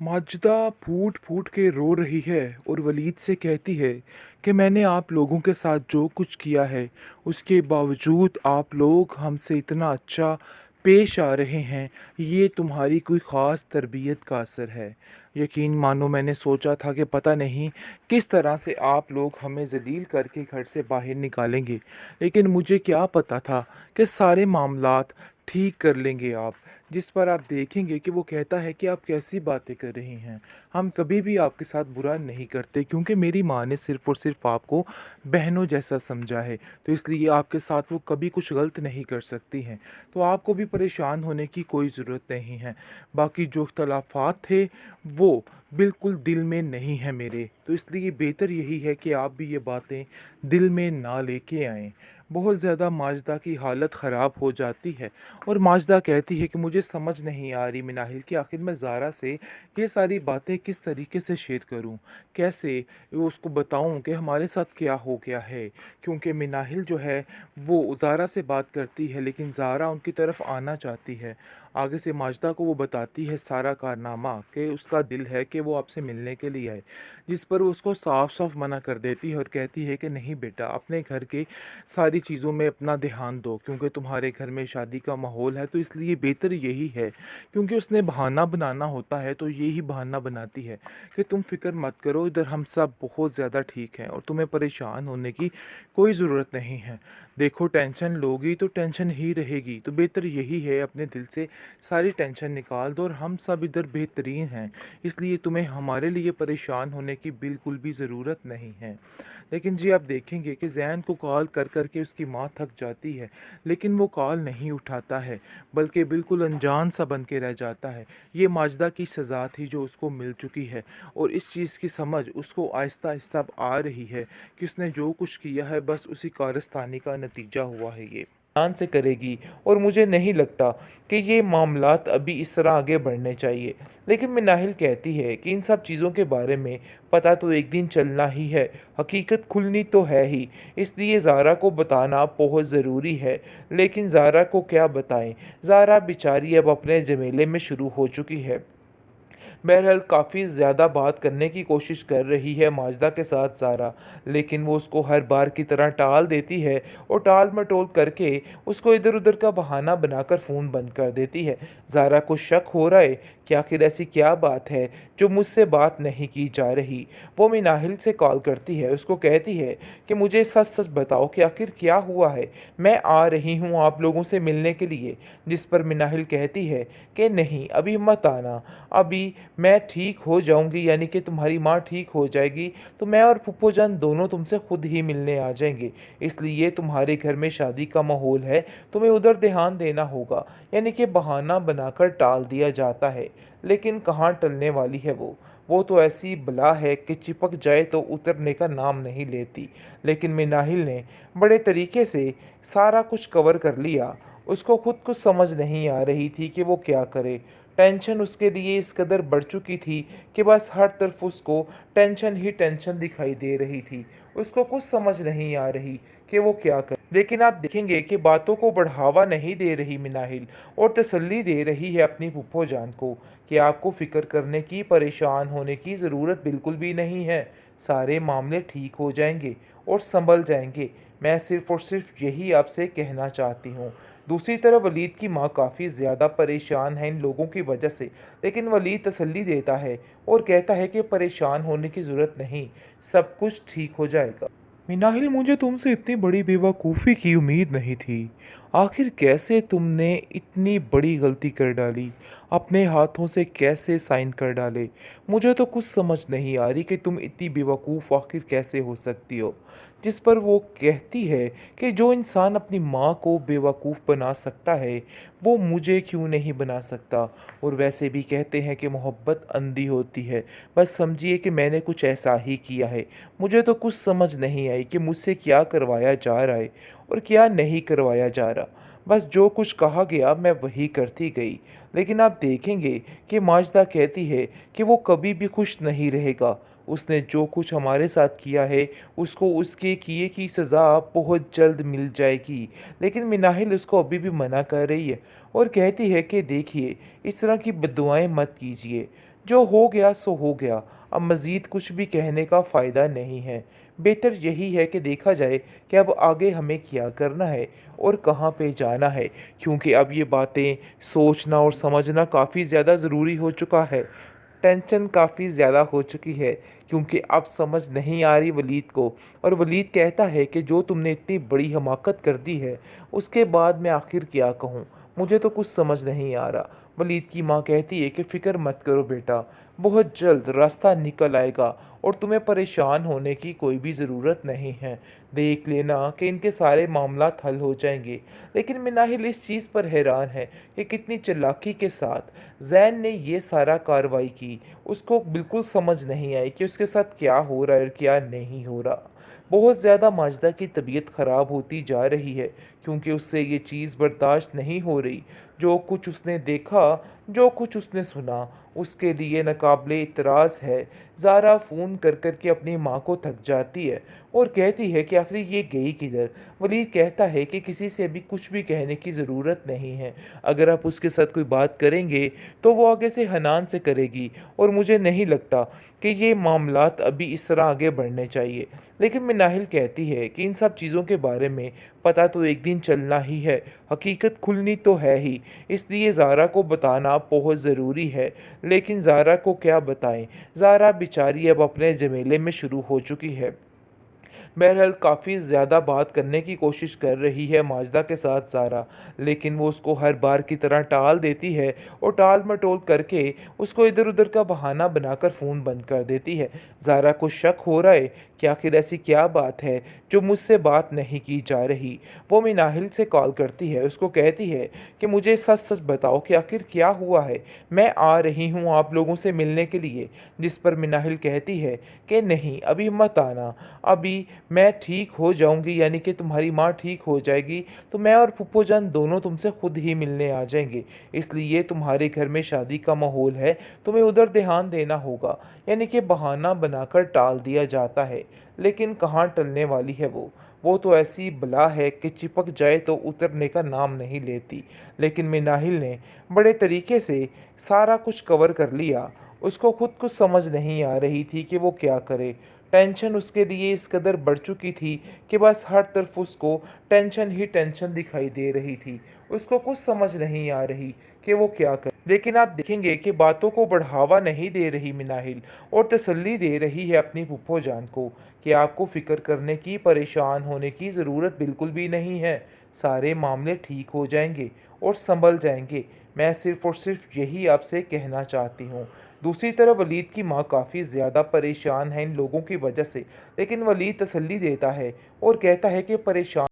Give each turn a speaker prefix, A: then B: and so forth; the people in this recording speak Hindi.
A: माजिदा फूट फूट के रो रही है और वलीद से कहती है कि मैंने आप लोगों के साथ जो कुछ किया है उसके बावजूद आप लोग हमसे इतना अच्छा पेश आ रहे हैं। ये तुम्हारी कोई ख़ास तरबियत का असर है। यकीन मानो मैंने सोचा था कि पता नहीं किस तरह से आप लोग हमें ज़लील करके घर से बाहर निकालेंगे, लेकिन मुझे क्या पता था कि सारे मामलात ठीक कर लेंगे आप। जिस पर आप देखेंगे कि वो कहता है कि आप कैसी बातें कर रही हैं, हम कभी भी आपके साथ बुरा नहीं करते क्योंकि मेरी माँ ने सिर्फ़ और सिर्फ़ आपको बहनों जैसा समझा है, तो इसलिए आपके साथ वो कभी कुछ गलत नहीं कर सकती हैं। तो आपको भी परेशान होने की कोई ज़रूरत नहीं है। बाकी जो इख्तलाफ़ात थे वो बिल्कुल दिल में नहीं है मेरे, तो इसलिए बेहतर यही है कि आप भी ये बातें दिल में ना लेके आएँ। बहुत ज़्यादा माजिदा की हालत ख़राब हो जाती है और माजिदा कहती है कि मुझे समझ नहीं आ रही मिनाहिल कि आखिर मैं ज़ारा से ये सारी बातें किस तरीके से शेयर करूं, कैसे वो उसको बताऊं कि हमारे साथ क्या हो गया है। क्योंकि मिनाहिल जो है वो ज़ारा से बात करती है लेकिन ज़ारा उनकी तरफ आना चाहती है। आगे से माजिदा को वो बताती है सारा कारनामा कि उसका दिल है कि वो आपसे मिलने के लिए आए, जिस पर वो उसको साफ साफ मना कर देती है और कहती है कि नहीं बेटा, अपने घर के सारी चीज़ों में अपना ध्यान दो क्योंकि तुम्हारे घर में शादी का माहौल है, तो इसलिए बेहतर यही है। क्योंकि उसने बहाना बनाना होता है तो यही बहाना बनाती है कि तुम फिक्र मत करो, इधर हम सब बहुत ज़्यादा ठीक हैं और तुम्हें परेशान होने की कोई ज़रूरत नहीं है। देखो, टेंशन लोगी तो टेंशन ही रहेगी, तो बेहतर यही है अपने दिल से सारी टेंशन निकाल दो और हम सब इधर बेहतरीन हैं, इसलिए तुम्हें हमारे लिए परेशान होने की बिल्कुल भी ज़रूरत नहीं है। लेकिन जी आप देखेंगे कि ज़ैन को कॉल कर कर के उसकी माँ थक जाती है, लेकिन वो कॉल नहीं उठाता है, बल्कि बिल्कुल अनजान सा बन के रह जाता है। ये माजिदा की सज़ा थी जो उसको मिल चुकी है और इस चीज़ की समझ उसको आहिस्ता आहिस्ता अब आ रही है कि उसने जो कुछ किया है बस उसी कारस्तानी का नतीजा हुआ है। ये ध्यान से करेगी और मुझे नहीं लगता कि ये मामलात अभी इस तरह आगे बढ़ने चाहिए। लेकिन मिनाहिल कहती है कि इन सब चीज़ों के बारे में पता तो एक दिन चलना ही है, हकीकत खुलनी तो है ही, इसलिए ज़ारा को बताना बहुत ज़रूरी है। लेकिन ज़ारा को क्या बताएं, ज़ारा बेचारी अब अपने झमेले में शुरू हो चुकी है। बहरहाल काफ़ी ज़्यादा बात करने की कोशिश कर रही है माजिदा के साथ ज़ारा, लेकिन वो उसको हर बार की तरह टाल देती है और टाल मटोल करके उसको इधर उधर का बहाना बनाकर फ़ोन बंद कर देती है। ज़ारा को शक हो रहा है कि आखिर ऐसी क्या बात है जो मुझसे बात नहीं की जा रही। वो मिनाहिल से कॉल करती है, उसको कहती है कि मुझे सच सच बताओ कि आखिर क्या हुआ है, मैं आ रही हूँ आप लोगों से मिलने के लिए। जिस पर मिनाहिल कहती है कि नहीं, अभी मत आना, अभी मैं ठीक हो जाऊंगी, यानी कि तुम्हारी माँ ठीक हो जाएगी तो मैं और फूफो जान दोनों तुमसे खुद ही मिलने आ जाएंगे। इसलिए तुम्हारे घर में शादी का माहौल है, तुम्हें उधर ध्यान देना होगा। यानी कि बहाना बनाकर टाल दिया जाता है, लेकिन कहाँ टलने वाली है वो तो ऐसी बला है कि चिपक जाए तो उतरने का नाम नहीं लेती। लेकिन मिनाहिल ने बड़े तरीके से सारा कुछ कवर कर लिया। उसको खुद कुछ समझ नहीं आ रही थी कि वो क्या करे। टेंशन उसके लिए इस कदर बढ़ चुकी थी कि बस हर तरफ उसको टेंशन ही टेंशन दिखाई दे रही थी। उसको कुछ समझ नहीं आ रही कि वो क्या करे। लेकिन आप देखेंगे कि बातों को बढ़ावा नहीं दे रही मिनाहिल और तसल्ली दे रही है अपनी फूफो जान को कि आपको फ़िक्र करने की, परेशान होने की ज़रूरत बिल्कुल भी नहीं है। सारे मामले ठीक हो जाएंगे और संभल जाएंगे। मैं सिर्फ़ और सिर्फ यही आपसे कहना चाहती हूँ। दूसरी तरफ वलीद की माँ काफ़ी ज़्यादा परेशान है इन लोगों की वजह से, लेकिन वलीद तसल्ली देता है और कहता है कि परेशान होने की ज़रूरत नहीं, सब कुछ ठीक हो जाएगा। मिनाहिल, मुझे तुमसे इतनी बड़ी बेवकूफ़ी की उम्मीद नहीं थी। आखिर कैसे तुमने इतनी बड़ी गलती कर डाली, अपने हाथों से कैसे साइन कर डाले। मुझे तो कुछ समझ नहीं आ रही कि तुम इतनी बेवकूफ़ आखिर कैसे हो सकती हो। जिस पर वो कहती है कि जो इंसान अपनी माँ को बेवकूफ़ बना सकता है वो मुझे क्यों नहीं बना सकता। और वैसे भी कहते हैं कि मोहब्बत अंधी होती है। बस समझिए कि मैंने कुछ ऐसा ही किया है। मुझे तो कुछ समझ नहीं आई कि मुझसे क्या करवाया जा रहा है और क्या नहीं करवाया जा रहा। बस जो कुछ कहा गया मैं वही करती गई। लेकिन आप देखेंगे कि माजिदा कहती है कि वो कभी भी खुश नहीं रहेगा। उसने जो कुछ हमारे साथ किया है उसको उसके किए की सज़ा बहुत जल्द मिल जाएगी। लेकिन मिनाहिल उसको अभी भी मना कर रही है और कहती है कि देखिए, इस तरह की बद्दुआएं मत कीजिए। जो हो गया सो हो गया, अब मज़ीद कुछ भी कहने का फ़ायदा नहीं है। बेहतर यही है कि देखा जाए कि अब आगे हमें क्या करना है और कहाँ पे जाना है, क्योंकि अब ये बातें सोचना और समझना काफ़ी ज़्यादा ज़रूरी हो चुका है। टेंशन काफ़ी ज़्यादा हो चुकी है, क्योंकि अब समझ नहीं आ रही वलीद को, और वलीद कहता है कि जो तुमने इतनी बड़ी हमाकत कर दी है, उसके बाद मैं आखिर क्या कहूँ? मुझे तो कुछ समझ नहीं आ रहा। वलीद की माँ कहती है कि फ़िक्र मत करो बेटा, बहुत जल्द रास्ता निकल आएगा और तुम्हें परेशान होने की कोई भी ज़रूरत नहीं है। देख लेना कि इनके सारे मामलात हल हो जाएंगे। लेकिन मिनाहिल इस चीज़ पर हैरान है कि कितनी चालाकी के साथ ज़ैन ने ये सारा कार्रवाई की। उसको बिल्कुल समझ नहीं आई कि उसके साथ क्या हो रहा है और क्या नहीं हो रहा। बहुत ज़्यादा माजिदा की तबीयत ख़राब होती जा रही है, क्योंकि उससे ये चीज़ बर्दाश्त नहीं हो रही। जो कुछ उसने देखा, जो कुछ उसने सुना, उसके लिए नाकाबिले इतराज़ है। ज़ारा फ़ोन कर कर के अपनी माँ को थक जाती है और कहती है कि आखिर ये गई किधर। वलीद कहता है कि किसी से भी कुछ भी कहने की ज़रूरत नहीं है। अगर आप उसके साथ कोई बात करेंगे तो वो आगे से हनान से करेगी, और मुझे नहीं लगता कि ये मामलात अभी इस तरह आगे बढ़ने चाहिए। लेकिन मिनाहिल कहती है कि इन सब चीज़ों के बारे में पता तो एक दिन चलना ही है, हकीकत खुलनी तो है ही, इसलिए ज़ारा को बताना बहुत ज़रूरी है। लेकिन ज़ारा को क्या बताएं? ज़ारा बेचारी अब अपने झमेले में शुरू हो चुकी है। बहरहाल काफ़ी ज़्यादा बात करने की कोशिश कर रही है माजिदा के साथ ज़ारा, लेकिन वो उसको हर बार की तरह टाल देती है और टाल-मटोल करके उसको इधर-उधर का बहाना बनाकर फ़ोन बंद कर देती है। ज़ारा को शक हो रहा है कि आखिर ऐसी क्या बात है जो मुझसे बात नहीं की जा रही। वो मिनाहिल से कॉल करती है, उसको कहती है कि मुझे सच-सच बताओ कि आखिर क्या हुआ है? मैं आ रही हूँ आप लोगों से मिलने के लिए। जिस पर मिनाहिल कहती है कि नहीं, अभी मत आना, अभी मैं ठीक हो जाऊँगी, यानी कि तुम्हारी माँ ठीक हो जाएगी, तो मैं और फूफो जान दोनों तुमसे खुद ही मिलने आ जाएँगे। इसलिए तुम्हारे घर में शादी का माहौल है, तुम्हें उधर ध्यान देना होगा। यानी कि बहाना बनाकर टाल दिया जाता है, लेकिन कहाँ टलने वाली है वो। वो तो ऐसी बला है कि चिपक जाए तो उतरने का नाम नहीं लेती। लेकिन मिनाहिल ने बड़े तरीके से सारा कुछ कवर कर लिया। उसको खुद कुछ समझ नहीं आ रही थी कि वो क्या करे। टेंशन उसके लिए इस कदर बढ़ चुकी थी कि बस हर तरफ उसको टेंशन ही टेंशन दिखाई दे रही थी। उसको कुछ समझ नहीं आ रही कि वो क्या करे। लेकिन आप देखेंगे कि बातों को बढ़ावा नहीं दे रही मिनाहिल, और तसल्ली दे रही है अपनी फूफो जान को कि आपको फ़िक्र करने की, परेशान होने की ज़रूरत बिल्कुल भी नहीं है। सारे मामले ठीक हो जाएंगे और संभल जाएंगे। मैं सिर्फ़ और सिर्फ यही आपसे कहना चाहती हूँ। दूसरी तरफ वलीद की माँ काफ़ी ज़्यादा परेशान है इन लोगों की वजह से, लेकिन वलीद तसल्ली देता है और कहता है कि परेशान